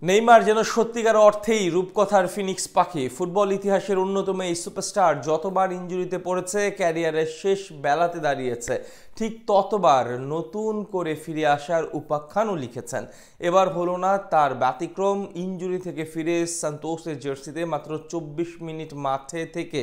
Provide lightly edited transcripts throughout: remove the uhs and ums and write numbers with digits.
Neymar যেন সত্যিকার অর্থেই রূপকথার ফিনিক্স পাখি। ফুটবল ইতিহাসের অন্যতম এই সুপারস্টার যতবার ইনজুরিতে পড়েছে, ক্যারিয়ারের শেষ বেলাতে দাঁড়িয়েছে, ঠিক ততবার নতুন করে ফিরে আসার উপাখ্যানও লিখেছেন। এবার হলো না তার ব্যতিক্রম। ইনজুরি থেকে ফিরে সান্তোসের জার্সিতে মাত্র 24 মিনিট মাঠে থেকে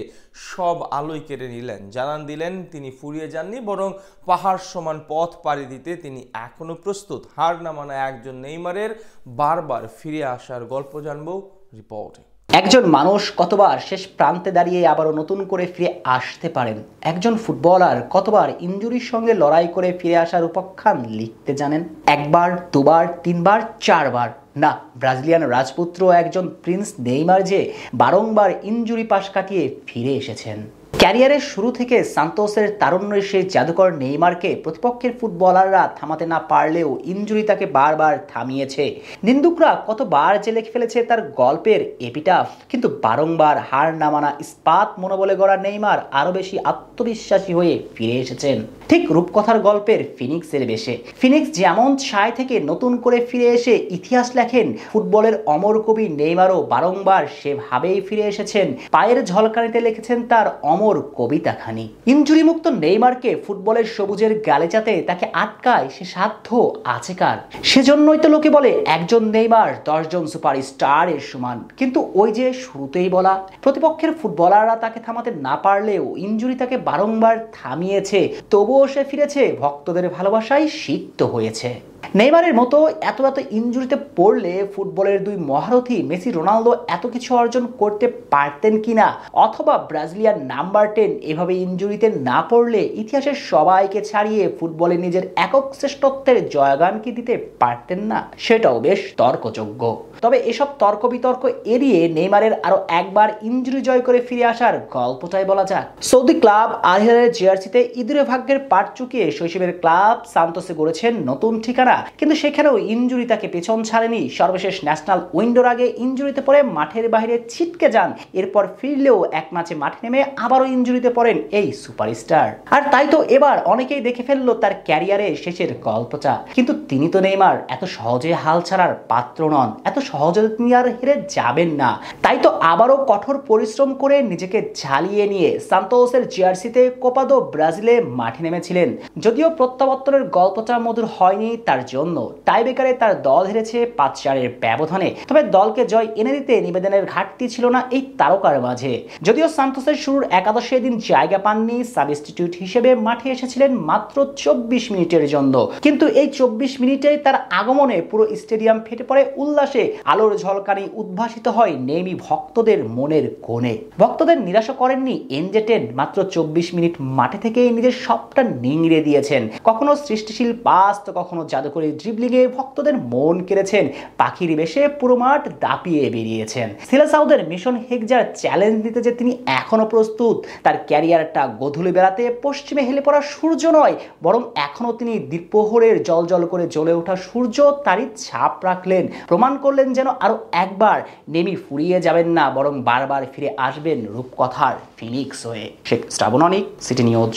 সব আলোয় কেড়ে নিলেন। জানান দিলেন তিনি ফুরিয়ে যাননি, বরং পাহাড় সমান পথ পাড়ি দিতে তিনি এখনো প্রস্তুত। হার না মানা একজন নেইমারের বারবার ফিরে আসার গল্প জানবো রিপোর্টে। একজন মানুষ কতবার শেষ প্রান্তে দাঁড়িয়ে আবারও নতুন করে ফিরে আসতে পারেন? একজন ফুটবলার কতবার ইনজুরির সঙ্গে লড়াই করে ফিরে আসার উপাখ্যান লিখতে জানেন? একবার, দুবার, তিনবার, চারবার না, ব্রাজিলিয়ান রাজপুত্র একজন প্রিন্স নেইমার যে বারংবার ইনজুরি পাশ কাটিয়ে ফিরে এসেছেন। ক্যারিয়ারের শুরু থেকে সান্তোসের তারুণ্যের সেই জাদুকর নেইমারকে প্রতিপক্ষের ফুটবলাররা থামাতে না পারলেও ইনজুরি তাকে বারবার থামিয়েছে। নিন্দুকরা কতবার যে লিখে ফেলেছে তার গল্পের এপিটাফ, কিন্তু বারংবার হার না মানা ইস্পাত মনোবলে গড়া নেইমার আরো বেশি আত্মবিশ্বাসী হয়ে ফিরে এসেছেন, ঠিক রূপকথার গল্পের ফিনিক্সের বেশে। ফিনিক্স যেমন ছায় থেকে নতুন করে ফিরে এসে ইতিহাস লেখেন, ফুটবলের অমর কবি নেইমারও বারংবার সেভাবেই ফিরে এসেছেন। পায়ের ঝলকানিতে লিখেছেন তার অমর কবিতাখানি। ইনজুরি মুক্ত নেইমারকে ফুটবলের সবুজের গালিচাতে তাকে আটকায় সে সাধ্য আছে কার? সেজন্যই তো লোকে বলে একজন নেইমার 10 জন সুপারস্টার এর সমান। কিন্তু ওই যে শুরুতেই বলা, প্রতিপক্ষের ফুটবলাররা তাকে থামাতে না পারলেও ইনজুরি তাকে বারংবার থামিয়েছে, তবুও সে ফিরেছে, ভক্তদের ভালোবাসায় সিক্ত হয়েছে। নেইমারের মতো এত ইনজুরিতে পড়লে ফুটবলের দুই মহারথী মেসি রোনালদো এত কিছু অর্জন করতে পারতেন কিনা, অথবা ব্রাজিলিয়ান নাম্বার 10 এভাবে ইনজুরিতে না পড়লে ইতিহাসের সবাইকে ছাড়িয়ে ফুটবলে নিজের একক শ্রেষ্ঠত্বের জয়গান কি দিতে পারতেন না, সেটাও বেশ তর্কযোগ্য। তবে এসব তর্ক বিতর্ক এড়িয়ে নেইমারের আরো একবার ইনজুরি জয় করে ফিরে আসার গল্পটাই বলা যাক। সৌদি ক্লাব আল হিলালের জার্সিতে ইঁদুরে ভাগ্যের পাট চুকিয়ে শৈশবের ক্লাব সান্তোসে গড়েছেন নতুন ঠিকানা, কিন্তু সেখানেও ইনজুরি তাকে পেছন ছাড়েনি। সর্বশেষ ন্যাশনাল উইন্ডোর আগে ইনজুরিতে পড়ে মাঠের বাইরে ছিটকে যান, এরপর ফিরলেও এক ম্যাচে মাঠে নেমে আবারও ইনজুরিতে পড়েন এই সুপারস্টার। আর তাই তো এবার অনেকেই দেখে ফেললো তার ক্যারিয়ারে শেষের গল্পটা। কিন্তু তিনি তো নেইমার এত সহজে হাল ছাড়ার পাত্র নন, এত সহজে তিনি আর হেরে যাবেন না। তাই তো আবারও কঠোর পরিশ্রম করে নিজেকে ঝালিয়ে নিয়ে সান্তোসের জার্সিতে কোপা দো ব্রাজিলে মাঠে নেমেছিলেন। যদিও প্রত্যাবর্তনের গল্পটা মধুর হয়নি তার জন্য, টাইব্রেকারে তার দল হেরেছে 5-4 ব্যবধানে। তবে দলকে জয় এনে দিতে নিবেদনের ঘাটতি ছিল না এই তারকার মাঝে। যদিও সান্তোসের শুরুর একাদশে দিন জায়গা পাননি, সাবস্টিটিউট হিসেবে মাঠে এসেছিলেন মাত্র 24 মিনিটের জন্য, কিন্তু এই 24 মিনিটে তার আগমনে পুরো স্টেডিয়াম ফেটে পড়ে উল্লাসে। আলোর ঝলকানি উদ্ভাসিত হয় নেইমি ভক্তদের মনের কোণে। ভক্তদের নিরাশা করেননি এনজেটেন, মাত্র 24 মিনিট মাঠে থেকেই নিজের সবটা নিংড়ে দিয়েছেন। কখনো সৃষ্টিশীল পাস তো কখনো জাদুকরী ড্রিবলিংয়ে ভক্তদের মন কেড়েছেন। পাখির বেশে পুরো মাঠ দাপিয়ে বেরিয়েছেন। সিলেসাউদের মিশন হেক্সার চ্যালেঞ্জ দিতে যে তিনি এখনো প্রস্তুত। তার ক্যারিয়ারটা গধূলি বেলাতে পশ্চিমে হেলে পড়া সূর্য নয়, বরং এখনো তিনি দ্বীপ্রহরের জল করে জ্বলে ওঠা সূর্য, তারই ছাপ রাখলেন। প্রমাণ করলেন যেন আরো একবার নেমি ফুরিয়ে যাবেন না, বরং বারবার ফিরে আসবেন রূপকথার ফিনিক্স হয়ে। শেখ শ্রাবণ অনিক, সিটি নিউজ।